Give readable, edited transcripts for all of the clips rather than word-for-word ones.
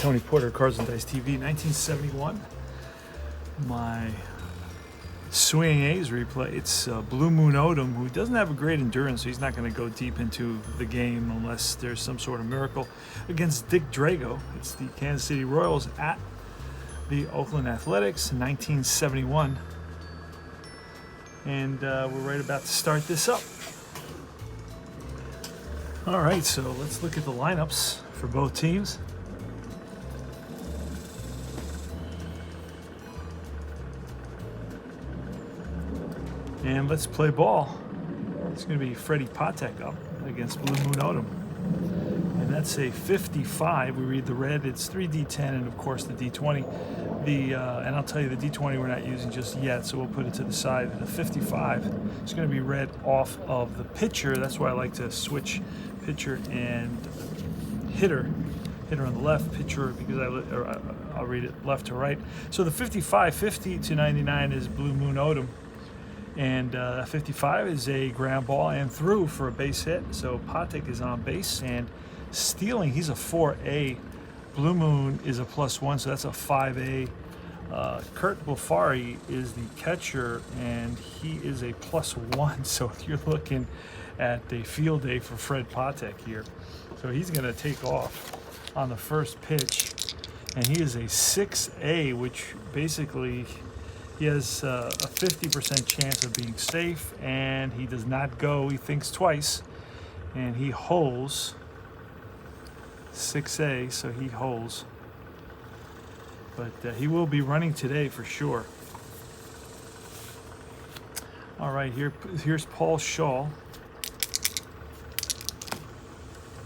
Tony Porter, Cards and Dice TV, 1971. My Swinging A's replay. It's Blue Moon Odom, who doesn't have a great endurance, so he's not going to go deep into the game unless there's some sort of miracle, against Dick DRAGO. It's the Kansas City Royals at the Oakland Athletics in 1971. And we're right about to start this up. All right, so let's look at the lineups for both teams. And let's play ball. It's going to be Freddie Patek up against Blue Moon Odom. And that's a 55. We read the red. It's 3D10 and, of course, the D20. And I'll tell you, the D20 we're not using just yet, so we'll put it to the side. The 55 is going to be read off of the pitcher. That's why I like to switch pitcher and hitter. Hitter on the left, pitcher, because I'll read it left to right. So the 55, 50 to 99 is Blue Moon Odom. And 55 is a ground ball and through for a base hit. So Patek is on base and stealing. He's a 4A. Blue Moon is a +1, so that's a 5A. Kurt Bufari is the catcher, and he is a +1. So you're looking at a field day for Fred Patek here. So he's going to take off on the first pitch, and he is a 6A, which basically he has a 50% chance of being safe, and he does not go. He thinks twice, and he holds 6A, so he holds. But he will be running today for sure. All right, here's Paul Shaw.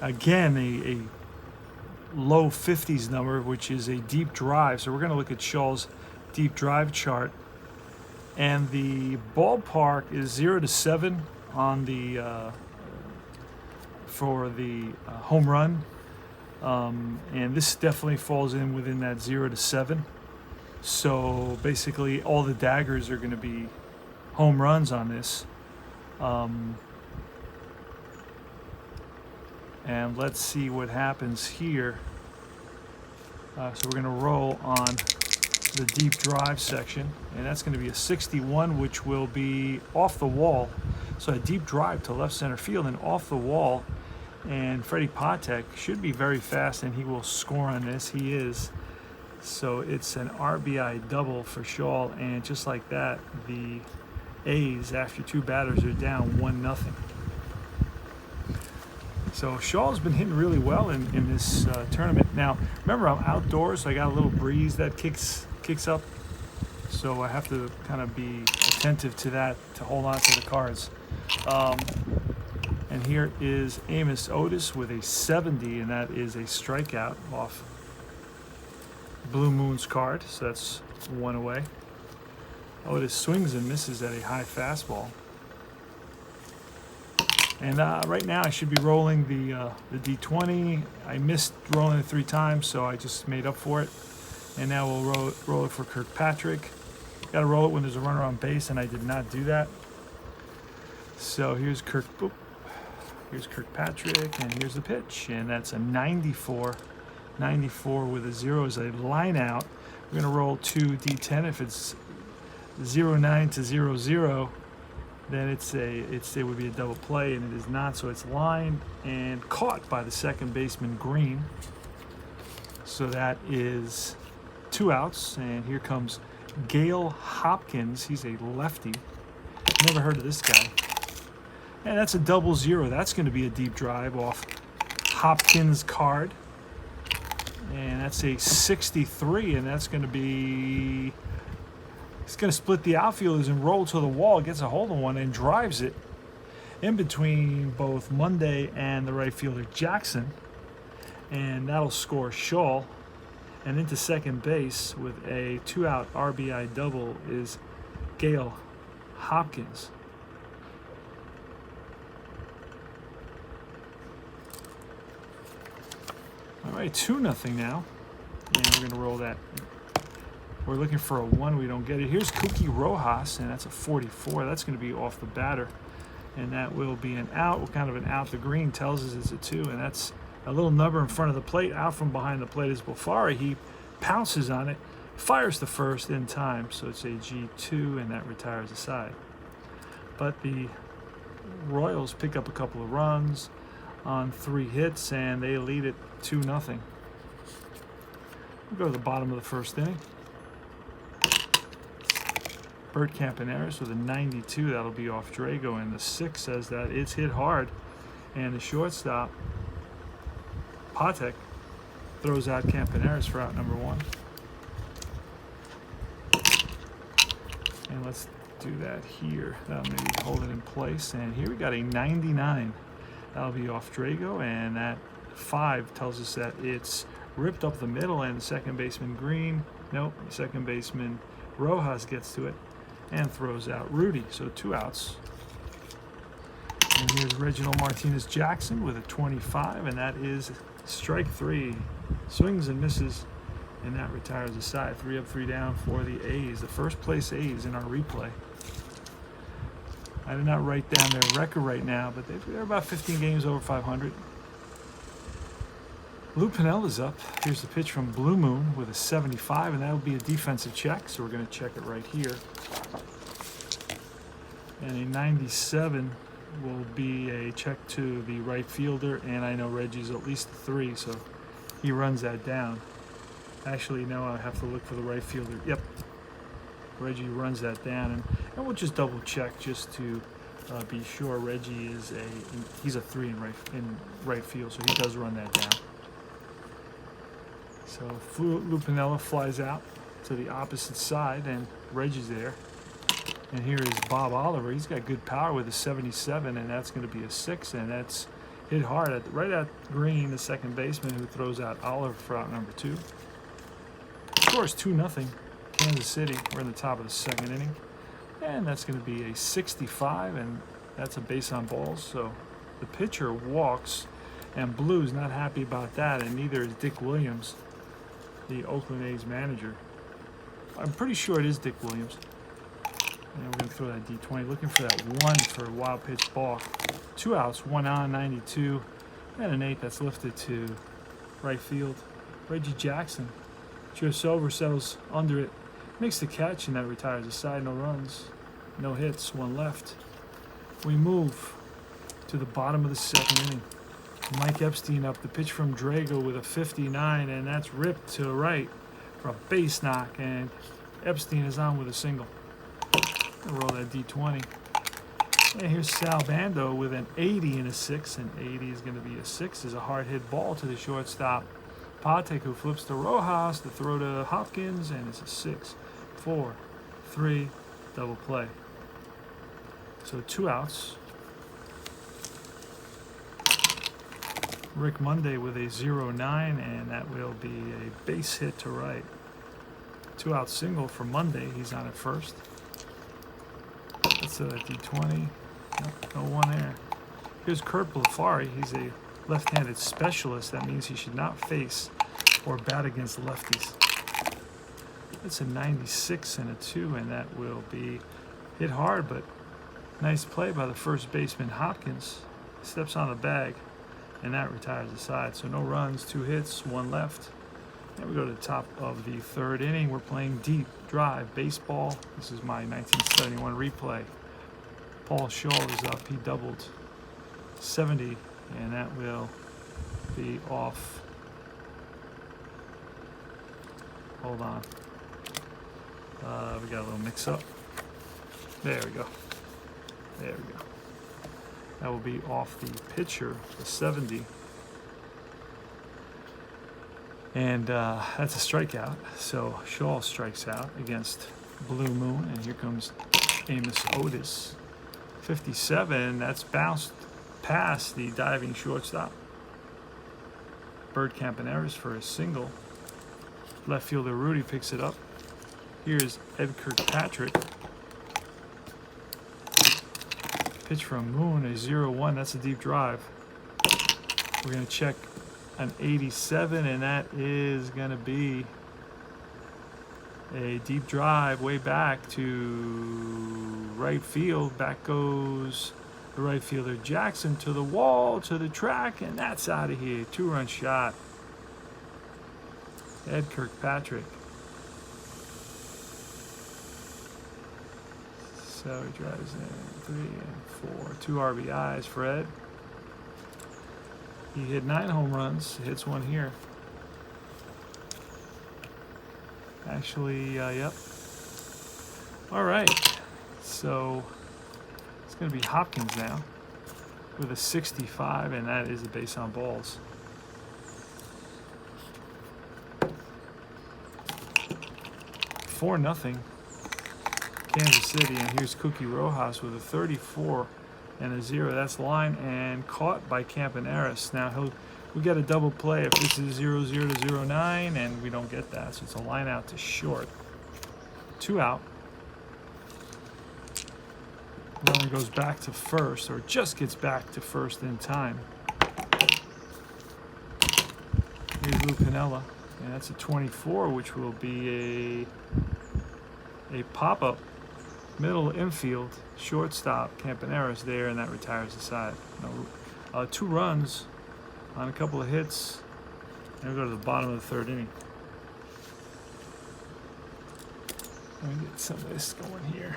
Again, a low 50s number, which is a deep drive. So we're going to look at Shaw's deep drive chart. And the ballpark is 0 to 7 on the for the home run. And this definitely falls in within that 0 to 7. So basically all the daggers are going to be home runs on this. And let's see what happens here. So we're going to roll on the deep drive section, and that's going to be a 61, which will be off the wall. So a deep drive to left center field and off the wall. And Freddie Patek should be very fast, and he will score on this. He is. So it's an RBI double for Shaw, and just like that, the A's, after two batters, are down 1-0. So Shaw's been hitting really well in this tournament. Now, remember, I'm outdoors, so I got a little breeze that kicks up. So I have to kind of be attentive to that to hold on to the cards. And here is Amos Otis with a 70, and that is a strikeout off Blue Moon's card. So that's one away. Otis swings and misses at a high fastball. And right now I should be rolling the D20. I missed rolling it 3 times, so I just made up for it. And now we'll roll it for Kirkpatrick. Got to roll it when there's a runner on base, and I did not do that. So here's Here's Kirkpatrick, and here's the pitch. And that's a 94. 94 with a 0 is a line out. We're going to roll 2 D10. If it's 0-9 to 0-0, then it would be a double play, and it is not, so it's lined and caught by the second baseman Green. So that is 2 outs, and here comes Gale Hopkins. He's a lefty. Never heard of this guy. And that's a 0-0. That's going to be a deep drive off Hopkins' card. And that's a 63, and that's going to be... He's going to split the outfielders and roll to the wall, gets a hold of one, and drives it in between both Monday and the right fielder Jackson. And that'll score Shaw. And into second base with a 2-out RBI double is Gale Hopkins. All right, 2-0 now. And we're going to roll that. We're looking for a 1. We don't get it. Here's Kookie Rojas, and that's a 44. That's going to be off the batter. And that will be an out. What kind of an out? The green tells us it's a 2, and that's A little number in front of the plate. Out from behind the plate is Bofari. He pounces on it, fires the first in time, so it's a G2, and that retires the side. But the Royals pick up a couple of runs on 3 hits, and they lead it 2-0. We'll go to the bottom of the first inning. Bert Campaneris with a 92. That'll be off DRAGO, and the 6 says that it's hit hard. And the shortstop, Patek, throws out Campaneris for out number 1. And let's do that here. That'll maybe hold it in place. And here we got a 99. That'll be off DRAGO, and that 5 tells us that it's ripped up the middle, and the second baseman Green, nope, second baseman Rojas gets to it and throws out Rudy. So 2 outs. And here's Reginald Martinez-Jackson with a 25, and that is strike 3. Swings and misses, and that retires the side. 3 up, 3 down for the A's, the first place A's in our replay. I did not write down their record right now, but they're about 15 games over 500. Lou Pinella's up. Here's the pitch from Blue Moon with a 75, and that'll be a defensive check, so we're going to check it right here. And a 97 will be a check to the right fielder, and I know Reggie's at least a 3, so he runs that down. Actually, no, I have to look for the right fielder. Yep, Reggie runs that down, and we'll just double check just to be sure. Reggie is he's a 3 in right field, so he does run that down. So Lou Piniella flies out to the opposite side, and Reggie's there. And here is Bob Oliver. He's got good power with a 77, and that's going to be a 6, and that's hit hard right at Green, the second baseman, who throws out Oliver for out number 2. Scores 2-0. Kansas City. We're in the top of the second inning, and that's going to be a 65, and that's a base on balls. So the pitcher walks, and Blue's not happy about that, and neither is Dick Williams, the Oakland A's manager. I'm pretty sure it is Dick Williams. And we're going to throw that D20, looking for that 1 for a wild pitch ball. 2 outs, 1 on, 92, and an 8 that's lifted to right field. Reggie Jackson. Joe Silver settles under it, makes the catch, and that retires the side. No runs, no hits, 1 left. We move to the bottom of the second inning. Mike Epstein up, the pitch from DRAGO with a 59, and that's ripped to the right for a base knock, and Epstein is on with a single. I'll roll that D20. And here's Sal Bando with an 80 and a 6, and 80 is going to be a 6. Is a hard hit ball to the shortstop Patek, who flips to Rojas to throw to Hopkins, and it's a 6, 4, 3, double play. So 2 outs. Rick Monday with a 0-9, and that will be a base hit to right. 2 out single for Monday. He's on at first. Let's do that D20. Nope, no 1 there. Here's Kurt Blefari. He's a left-handed specialist. That means he should not face or bat against lefties. It's a 96 and a 2, and that will be hit hard, but nice play by the first baseman Hopkins. Steps on the bag, and that retires the side. So no runs, 2 hits, 1 left. And we go to the top of the third inning. We're playing deep drive baseball. This is my 1971 replay. Paul Shaw is up. He doubled 70, and that will be off. Hold on. We got a little mix up. There we go. There we go. That will be off the pitcher, the 70. And that's a strikeout. So Shaw strikes out against Blue Moon. And here comes Amos Otis. 57. That's bounced past the diving shortstop. Bert Campaneris for a single. Left fielder Rudy picks it up. Here's Ed Kirkpatrick. Pitch from Moon, a 0-1. That's a deep drive. We're going to check an 87, and that is going to be a deep drive way back to right field. Back goes The right fielder Jackson to the wall, to the track, and that's out of here. 2-run shot. Ed Kirkpatrick. So he drives in 3 and 4. 2 RBIs for Ed. He hit 9 home runs. Hits one here. Actually, yep. All right. So it's going to be Hopkins now with a 65, and that is a base on balls. (4-0) Kansas City, and here's Cookie Rojas with a 34 and a 0. That's line and caught by Campaneris. Now we get a double play if this is 0-0 to 0-9, and we don't get that, so it's a line out to short. 2 out. Runner goes back to first, or just gets back to first in time. Here's Lou Piniella, and that's a 24, which will be a pop-up. Middle infield, shortstop, Campaneris there, and that retires the side. 2 runs on a couple of hits, and we go to the bottom of the 3rd inning. Let me get some of this going here.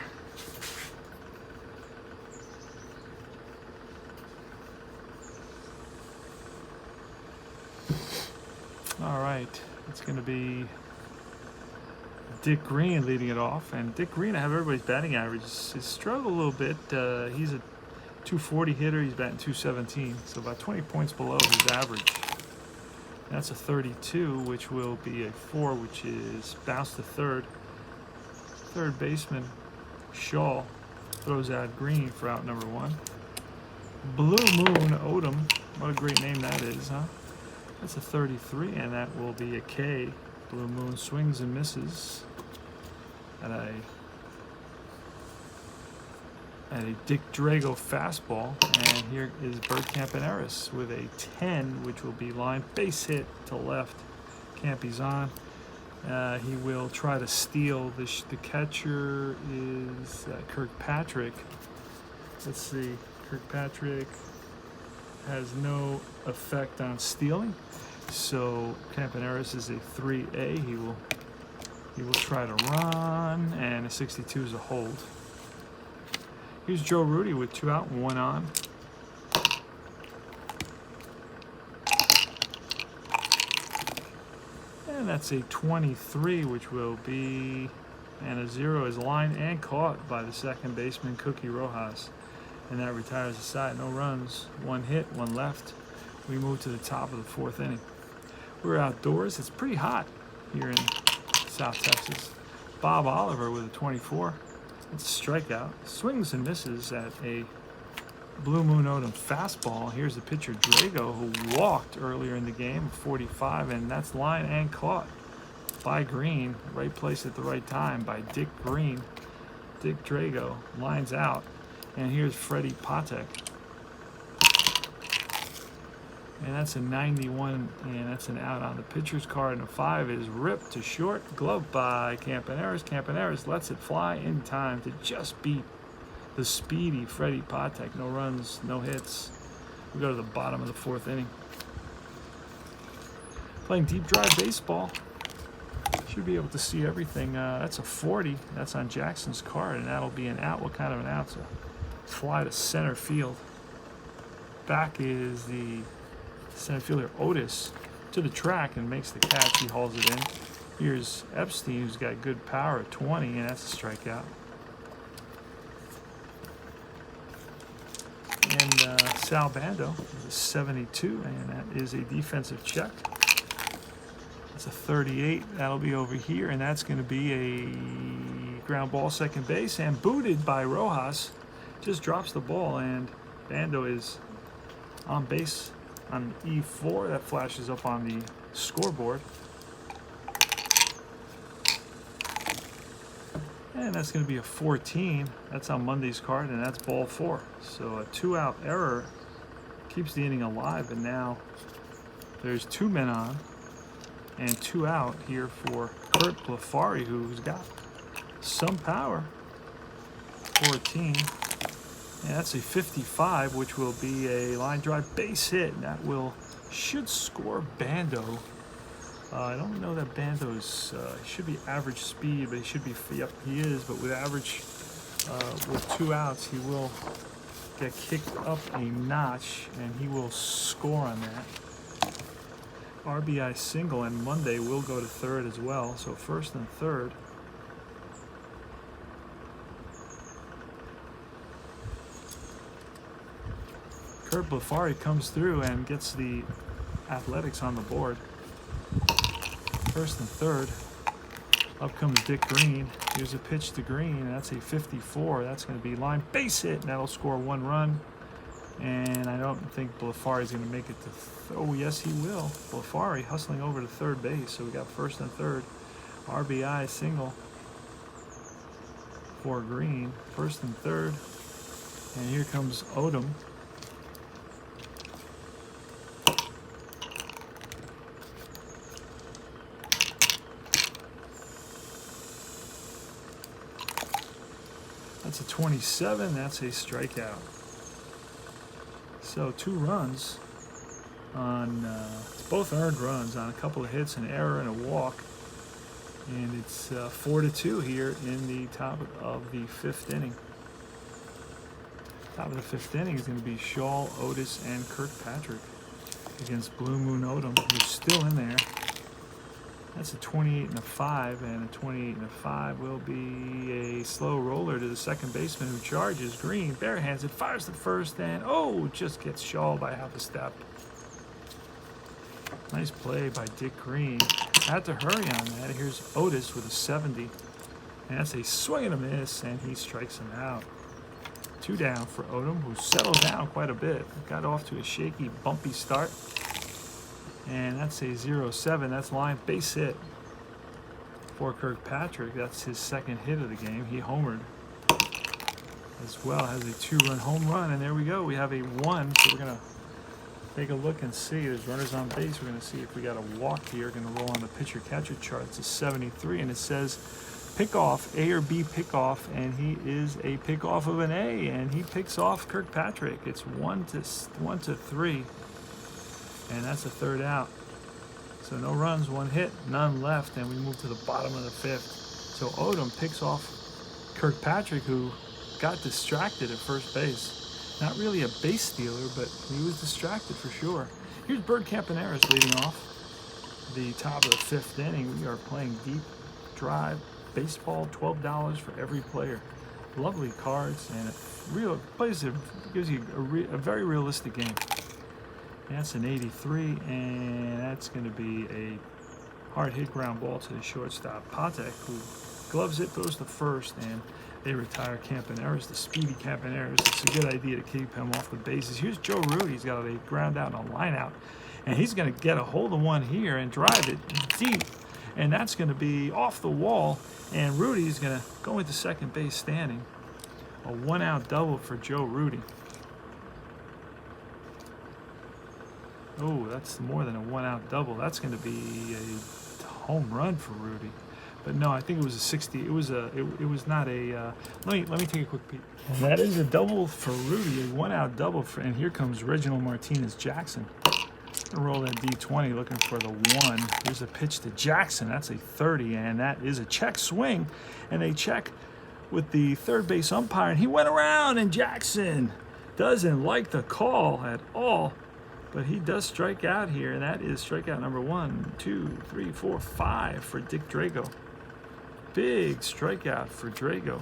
All right, it's going to be Dick Green leading it off, and Dick Green, I have everybody's batting average. He's struggled a little bit. He's a 240 hitter. He's batting 217, so about 20 points below his average. And that's a 32, which will be a 4, which is bounce to third. Third baseman Shaw throws out Green for out number 1. Blue Moon ODOM, what a great name that is, huh? That's a 33, and that will be a K. Blue Moon swings and misses at a Dick Drago fastball, and here is Bert Campaneris with a 10, which will be line base hit to left. Campy's on. He will try to steal. The catcher is Kirkpatrick. Let's see. Kirkpatrick has no effect on stealing, so Campaneris is a 3A. He will try to run, and a 62 is a hold. Here's Joe Rudy with 2 out and 1 on. And that's a 23, which will be, and a 0 is line and caught by the second baseman Cookie Rojas. And that retires the side. No runs, 1 hit, 1 left. We move to the top of the 4th inning. We're outdoors. It's pretty hot here in South Texas. Bob Oliver with a 24. It's a strikeout. Swings and misses at a Blue Moon ODOM fastball. Here's the pitcher Drago, who walked earlier in the game, 45, and that's line and caught by Green. Right place at the right time by Dick Green. Dick Drago lines out. And here's Freddie Patek. And that's a 91, and that's an out on the pitcher's card. And a 5 is ripped to short, gloved by Campaneris. Campaneris lets it fly in time to just beat the speedy Freddie Patek. No runs, no hits. We go to the bottom of the 4th inning. Playing deep drive baseball. Should be able to see everything. That's a 40. That's on Jackson's card, and that'll be an out. What kind of an out? So fly to center field. Back is the center fielder Otis to the track and makes the catch. He hauls it in. Here's Epstein, who's got good power at 20, and that's a strikeout. And Sal Bando is a 72, and that is a defensive check. It's a 38. That'll be over here, and that's going to be a ground ball second base, and booted by Rojas. Just drops the ball, and Bando is on base on E4. That flashes up on the scoreboard. And that's going to be a 14. That's on Monday's card, and that's ball 4. So a 2-out error keeps the inning alive, and now there's 2 men on and 2 out here for Kurt Blafari, who's got some power. 14. And that's a 55, which will be a line drive base hit. And that should score Bando. I don't know that Bando's should be average speed, but he should be, yep, he is. But with average, with 2 outs, he will get kicked up a notch, and he will score on that. RBI single, and Monday will go to third as well. So first and third. Kurt Blefari comes through and gets the Athletics on the board. First and third. Up comes Dick Green. Here's a pitch to Green, and that's a 54. That's going to be line base hit, and that'll score 1 run. And I don't think Blefari is going to make it to. Oh, yes, he will. Blefari hustling over to third base. So we got first and third. RBI single for Green. First and third. And here comes ODOM. That's a 27. That's a strikeout. So 2 runs on both earned runs on a couple of hits, an error, and a walk. And it's 4-2 here in the top of the 5th inning. Top of the 5th inning is going to be Shaw, Otis, and Kirkpatrick against Blue Moon ODOM, who's still in there. That's a 28 and a 5, and a 28 and a 5 will be a slow roller to the second baseman who charges. Green, barehands it, fires the first, and just gets Shaw by half a step. Nice play by Dick Green. Had to hurry on that. Here's Otis with a 70, and that's a swing and a miss, and he strikes him out. 2 down for ODOM, who settled down quite a bit. Got off to a shaky, bumpy start. And that's a 0-7. That's line base hit for Kirkpatrick. That's his second hit of the game. He homered as well. Has a 2-run home run. And there we go. We have a 1. So we're going to take a look and see. There's runners on base. We're going to see if we got a walk here. Going to roll on the pitcher-catcher chart. It's a 73. And it says pickoff, A or B pickoff. And he is a pickoff of an A. And he picks off Kirkpatrick. It's 1-3. And that's a 3rd out. So no runs, 1 hit, none left, and we move to the bottom of the 5th. So ODOM picks off Kirkpatrick, who got distracted at first base. Not really a base stealer, but he was distracted for sure. Here's Bird Campaneris leading off the top of the 5th inning. We are playing deep drive baseball, $12 for every player. Lovely cards, and gives you a very realistic game. That's an 83, and that's going to be a hard hit ground ball to the shortstop. Patek, who gloves it, goes to first, and they retire Campaneris, the speedy Campaneris. It's a good idea to keep him off the bases. Here's Joe Rudy. He's got a ground out and a line out, and he's going to get a hold of one here and drive it deep, and that's going to be off the wall, and Rudy's going to go into second base standing. A 1-out double for Joe Rudy. Oh, that's more than a 1-out double. That's going to be a home run for Rudy. But no, I think it was a 60. It was not a. Let me take a quick peek. And that is a double for Rudy, a 1-out double and here comes Reginald Martinez Jackson. Gonna roll that D20, looking for the 1. Here's a pitch to Jackson. That's a 30, and that is a check swing, and they check with the third base umpire, and he went around, and Jackson doesn't like the call at all. But he does strike out here, and that is strikeout number 1, 2, 3, 4, 5 for Dick Drago. Big strikeout for Drago.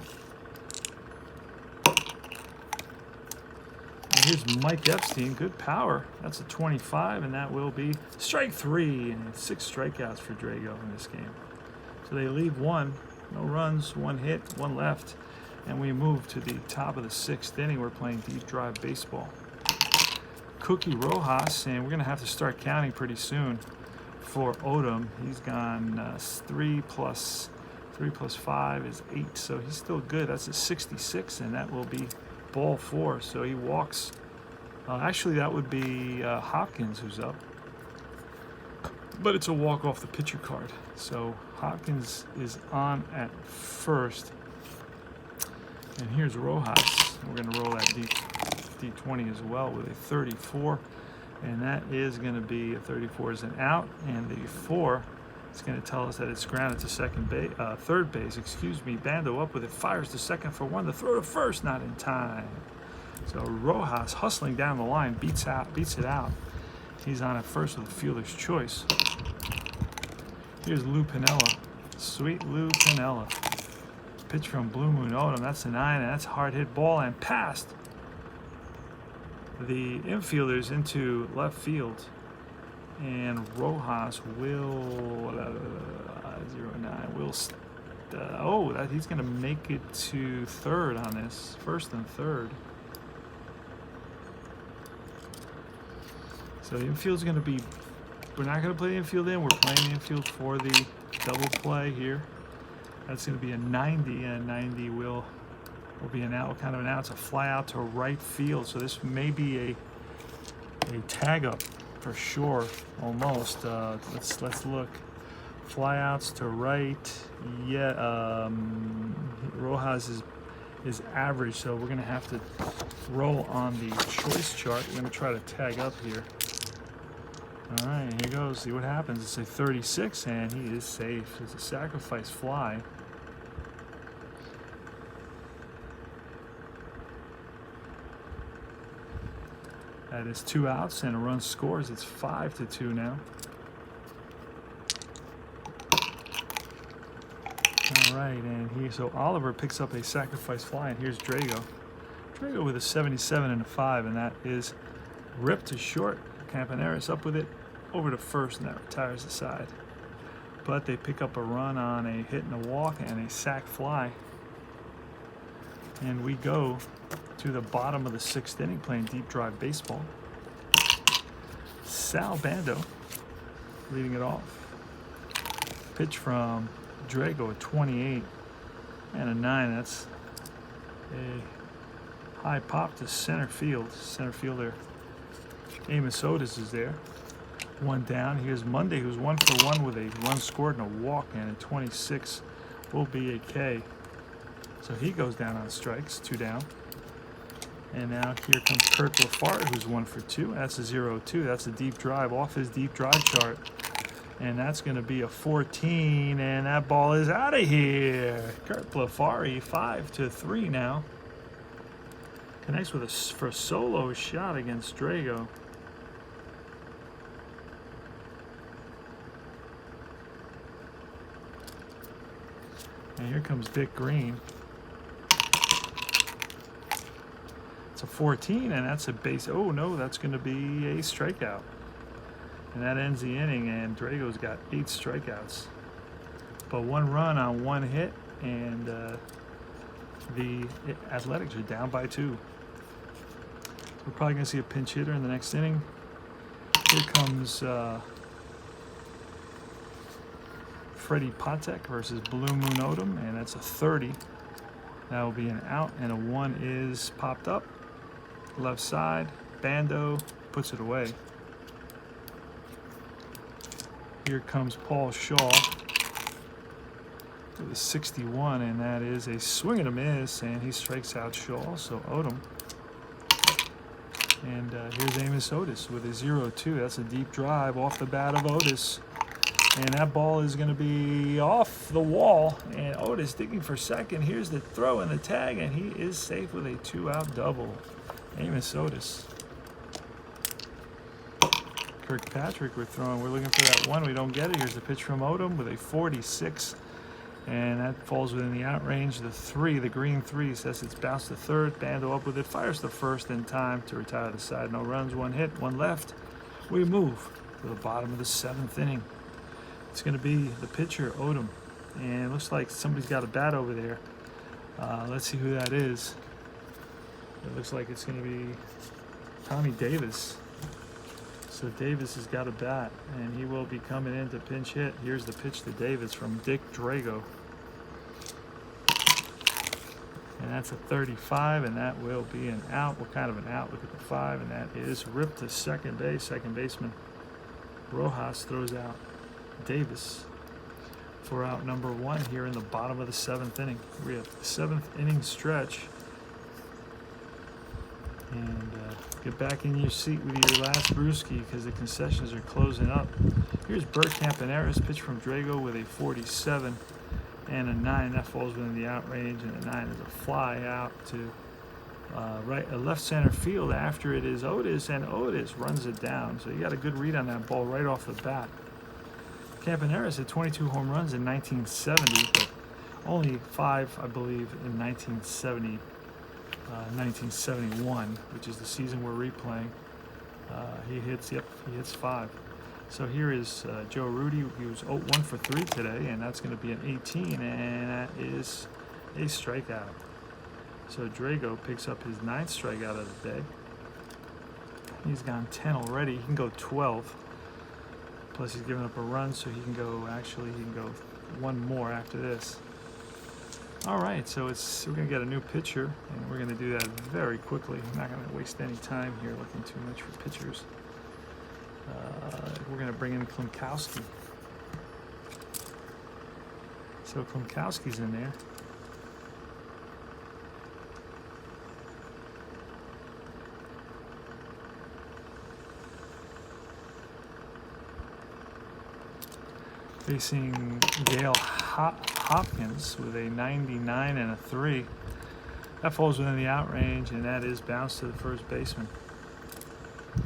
And here's Mike Epstein, good power. That's a 25, and that will be strike 3, and 6 strikeouts for Drago in this game. So they leave 1, no runs, 1 hit, 1 left, and we move to the top of the 6th inning. We're playing deep drive baseball. Cookie Rojas, and we're going to have to start counting pretty soon for ODOM. He's gone 3 plus 5 is 8, so he's still good. That's a 66, and that will be ball 4. So he walks. Actually, that would be Hopkins who's up, but it's a walk off the pitcher card. So Hopkins is on at first, and here's Rojas. We're going to roll that D20 as well with a 34, and that is going to be a 34 is an out, and the 4 is going to tell us that it's grounded to third base. Excuse me. Bando up with it, fires to second for 1. The throw to first, not in time. So Rojas hustling down the line, beats it out. He's on at first with a fielder's choice. Here's Lou Piniella, sweet Lou Piniella. Pitch from Blue Moon Odom. That's a 9, and that's a hard hit ball and past the infielders into left field. And Rojas will 0-9 will he's going to make it to third on this, first and third. So the infield's going to be, we're not going to play the infield in, we're playing the infield for the double play here. That's going to be a 90, and 90 will be an out. What kind of an out? It's a fly out to right field. So this may be a tag up for sure, almost. Let's look. Fly outs to right. Yeah, Rojas is average, so we're going to have to roll on the choice chart. We're going to try to tag up here. All right, here goes. See what happens. It's a 36, and he is safe. It's a sacrifice fly. That is 2 outs, and a run scores. It's 5-2 now. All right, and so Oliver picks up a sacrifice fly, and here's Drago. Drago with a 77 and a 5, and that is ripped to short. Campaneris up with it, over to first, and that retires the side. But they pick up a run on a hit and a walk and a sac fly. And we go to the bottom of the 6th inning playing deep drive baseball. Sal Bando leading it off. Pitch from Drago at 28 and a 9. That's a high pop to center field. Center fielder Amos Otis is there. 1 down. Here's Monday, who's 1 for 1 with a run scored and a walk, and a 26 will be a K. So he goes down on strikes, 2 down. And now here comes Kirk Lafart, who's 1 for 2. That's a 0-2. That's a deep drive off his deep drive chart. And that's going to be a 14, and that ball is out of here. Kirk Lafari, 5-3 now. Connects for a solo shot against Drago. And here comes Dick Green. It's a 14, and that's a base. Oh no, that's going to be a strikeout. And that ends the inning, and Drago's got 8 strikeouts. But 1 run on 1 hit, and the Athletics are down by 2. We're probably going to see a pinch hitter in the next inning. Here comes Freddie Patek versus Blue Moon Odom, and that's a 30. That will be an out, and a 1 is popped up. Left side, Bando puts it away. Here comes Paul Shaw with a 61, and that is a swing and a miss, and he strikes out Shaw, so Odom. And here's Amos Otis with a 0-2. That's a deep drive off the bat of Otis. And that ball is going to be off the wall, and Otis digging for second. Here's the throw and the tag, and he is safe with a 2-out double. Amos Otis. Kirkpatrick we're throwing. We're looking for that 1. We don't get it. Here's the pitch from Odom with a 46, and that falls within the out range. The 3, the green 3, says it's bounced to third. Bando up with it, fires the first in time to retire the side. No runs, 1 hit, 1 left. We move to the bottom of the 7th inning. It's going to be the pitcher, Odom, and it looks like somebody's got a bat over there. Let's see who that is. It looks like it's going to be Tommy Davis. So Davis has got a bat, and he will be coming in to pinch hit. Here's the pitch to Davis from Dick Drago. And that's a 35, and that will be an out. What kind of an out? Look at the 5, and that is ripped to second base. Second baseman Rojas throws out Davis for out number 1 here in the bottom of the 7th inning. We have the 7th inning stretch. And get back in your seat with your last brewski because the concessions are closing up. Here's Bert Campaneris, pitch from Drago with a 47 and a 9. That falls within the out range, and the 9 is a fly out to left center field. After it is Otis, and Otis runs it down. So you got a good read on that ball right off the bat. Campaneris had 22 home runs in 1970, but only 5, I believe, in 1971, which is the season we're replaying. He hits 5. So here is Joe Rudy. He was 1 for 3 today, and that's going to be an 18, and that is a strikeout. So Drago picks up his 9th strikeout of the day. He's gone 10 already. He can go 12. Plus he's given up a run, so he can go 1 more after this. All right, so we're going to get a new pitcher, and we're going to do that very quickly. I'm not going to waste any time here looking too much for pitchers. We're going to bring in Klimkowski. So Klimkowski's in there. Facing Gail Hopkins with a 99 and a 3. That falls within the out range, and that is bounced to the first baseman.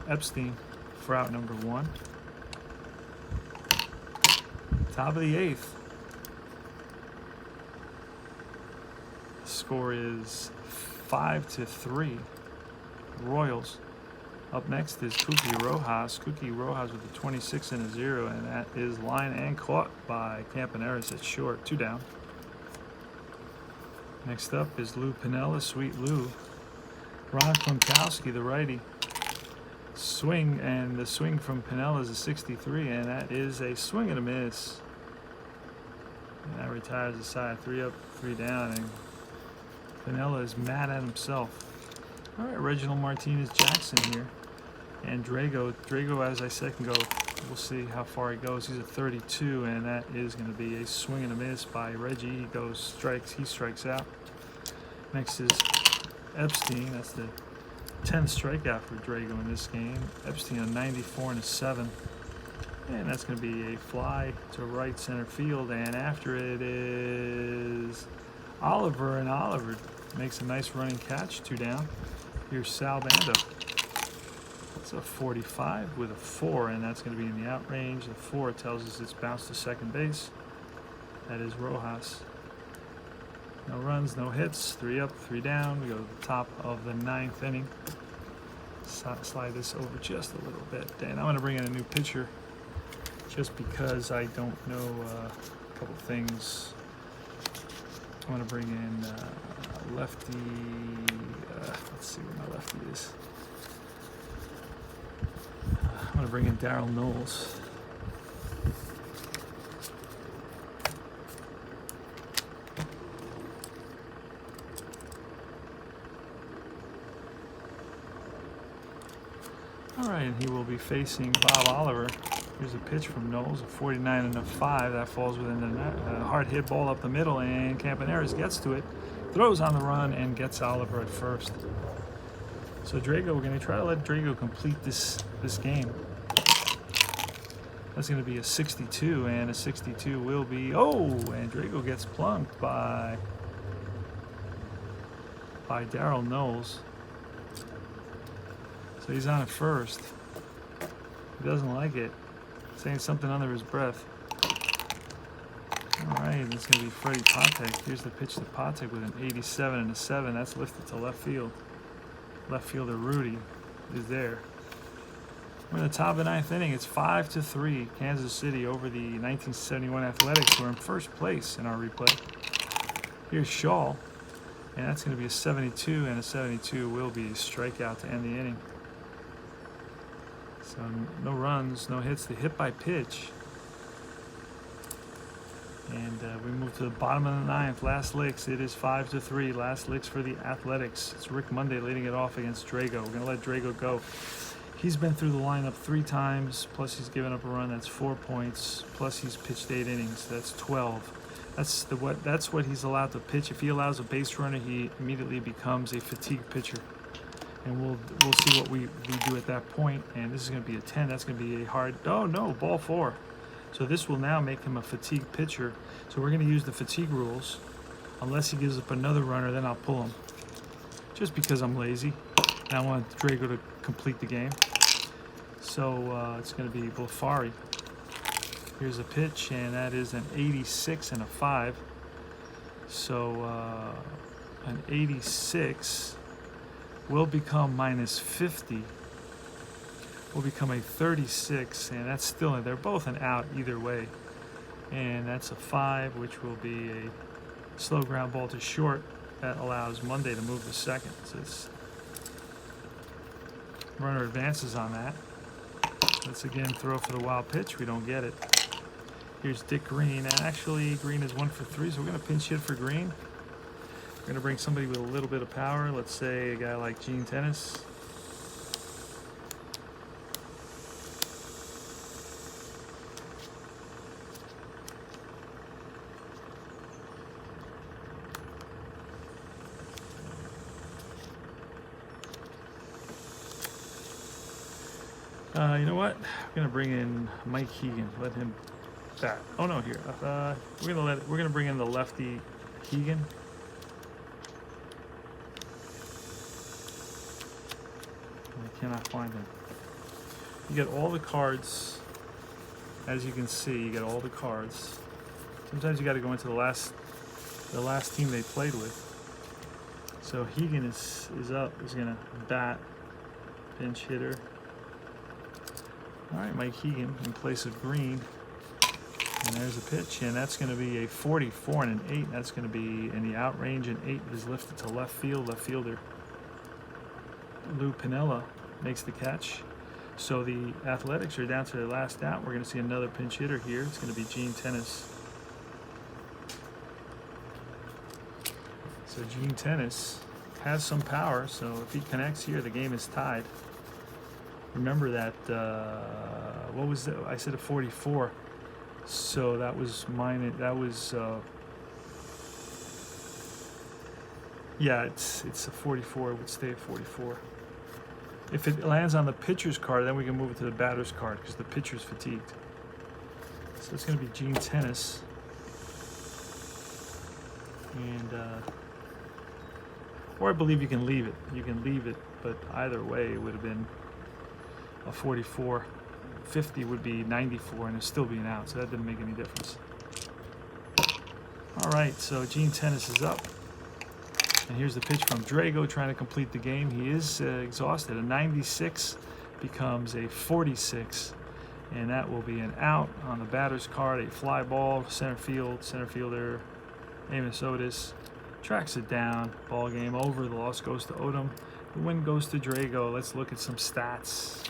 Epstein for out number 1. Top of the 8th. The score is 5-3. Royals. Up next is Cookie Rojas. Cookie Rojas with a 26 and a 0, and that is line and caught by Campaneris at short. 2 down. Next up is Lou Piniella, Sweet Lou. Ron Klimkowski, the righty. Swing, and the swing from Piniella is a 63, and that is a swing and a miss. And that retires the side. 3 up, 3 down, and Piniella is mad at himself. All right, Reginald Martinez Jackson here. And Drago, as I said, can go. We'll see how far he goes. He's at 32, and that is going to be a swing and a miss by Reggie. He strikes out. Next is Epstein. That's the 10th strikeout for Drago in this game. Epstein a 94 and a 7. And that's going to be a fly to right center field. And after it is Oliver, and Oliver makes a nice running catch. 2 down. Here's Sal Bando. That's a 45 with a 4, and that's going to be in the out range. The 4 tells us it's bounced to second base. That is Rojas. No runs, no hits. 3 up, 3 down. We go to the top of the 9th inning. Slide this over just a little bit. And I'm going to bring in a new pitcher just because I don't know a couple things. I'm going to bring in lefty. Let's see where my lefty is. I'm going to bring in Daryl Knowles. All right, and he will be facing Bob Oliver. Here's a pitch from Knowles, a 49 and a 5. That falls within the net. A hard hit ball up the middle, and Campaneris gets to it, throws on the run, and gets Oliver at first. So Drago, we're going to try to let Drago complete this game. That's going to be a 62, and a 62 will be, and Drago gets plunked by Daryl Knowles. So he's on at first. He doesn't like it. Saying something under his breath. All right, it's going to be Freddie Patek. Here's the pitch to Patek with an 87 and a 7. That's lifted to left field. Left fielder Rudy is there. We're in the top of the 9th inning. It's 5-3. Kansas City over the 1971 Athletics, who are in first place in our replay. Here's Shaw, and that's going to be a 72, and a 72 will be a strikeout to end the inning. So no runs, no hits. The hit by pitch. And we move to the bottom of the 9th. Last licks. It is 5-3. Last licks for the Athletics. It's Rick Monday leading it off against Drago. We're going to let Drago go. He's been through the lineup 3 times, plus he's given up a run. That's 4 points. Plus he's pitched 8 innings. That's 12. That's what he's allowed to pitch. If he allows a base runner, he immediately becomes a fatigue pitcher. and we'll see what we do at that point. And this is going to be a 10. That's going to be a hard. Oh no, ball 4. So this will now make him a fatigue pitcher. So we're going to use the fatigue rules. Unless he gives up another runner, then I'll pull him. Just because I'm lazy and I want Drago to complete the game. So it's going to be Blafari. Here's a pitch, and that is an 86 and a 5. So an 86 will become minus 50. Will become a 36, and that's still, they're both an out either way. And that's a 5, which will be a slow ground ball to short. That allows Monday to move to second. So it's runner advances on that. Let's again throw for the wild pitch. We don't get it. Here's Dick Green, and actually Green is 1 for 3, so we're going to pinch hit for Green. We're going to bring somebody with a little bit of power. Let's say a guy like Gene Tennis. You know what? I'm gonna bring in Mike Hegan. Let him bat. Oh no, here. We're gonna bring in the lefty Hegan. I cannot find him. You get all the cards. As you can see, you get all the cards. Sometimes you got to go into the last team they played with. So Hegan is up. He's gonna bat, pinch hitter. All right, Mike Hegan in place of Green. And there's a pitch, and that's going to be a 44 and an 8. That's going to be in the out range, and 8 is lifted to left field. Left fielder Lou Piniella makes the catch. So the Athletics are down to their last out. We're going to see another pinch hitter here. It's going to be Gene Tennis. So Gene Tennis has some power, so if he connects here, the game is tied. Remember that, what was that? I said a 44. So that was mine. That was, yeah, it's a 44. It would stay at 44. If it lands on the pitcher's card, then we can move it to the batter's card because the pitcher's fatigued. So it's going to be Gene Tennis. And, or I believe you can leave it. You can leave it, but either way, it would have been a 44. 50 would be 94, and it'd still be an out, so that didn't make any difference. All right, so Gene Tennis is up. And here's the pitch from Drago trying to complete the game. He is exhausted. A 96 becomes a 46, and that will be an out on the batter's card. A fly ball, center field, center fielder Amos Otis tracks it down. Ball game over. The loss goes to ODOM. The win goes to Drago. Let's look at some stats.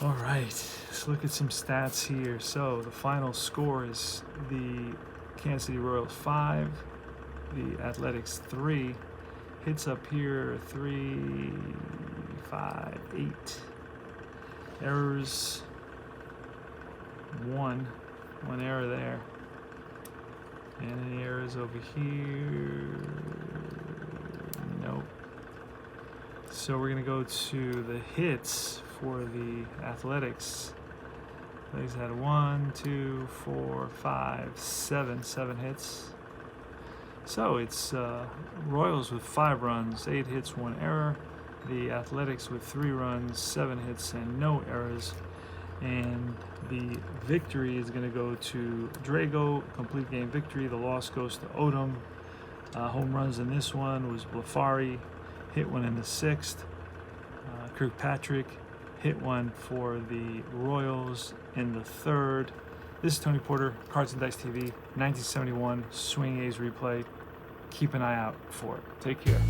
All right, let's look at some stats here. So the final score is the Kansas City Royals 5, the Athletics 3. Hits up here 3, 5, 8. Errors 1 error there. And any errors over here? Nope. So we're gonna go to the hits for the Athletics. He's had 1, 2, 4, 5, 7 hits. So it's Royals with 5 runs, 8 hits, 1 error. The Athletics with 3 runs, 7 hits, and no errors. And the victory is going to go to Drago, complete game victory. The loss goes to ODOM. Home runs in this one was Blafari, hit one in the 6th. Kirkpatrick hit one for the Royals in the 3rd. This is Tony Porter, Cards and Dice TV, 1971 Swing A's replay. Keep an eye out for it. Take care.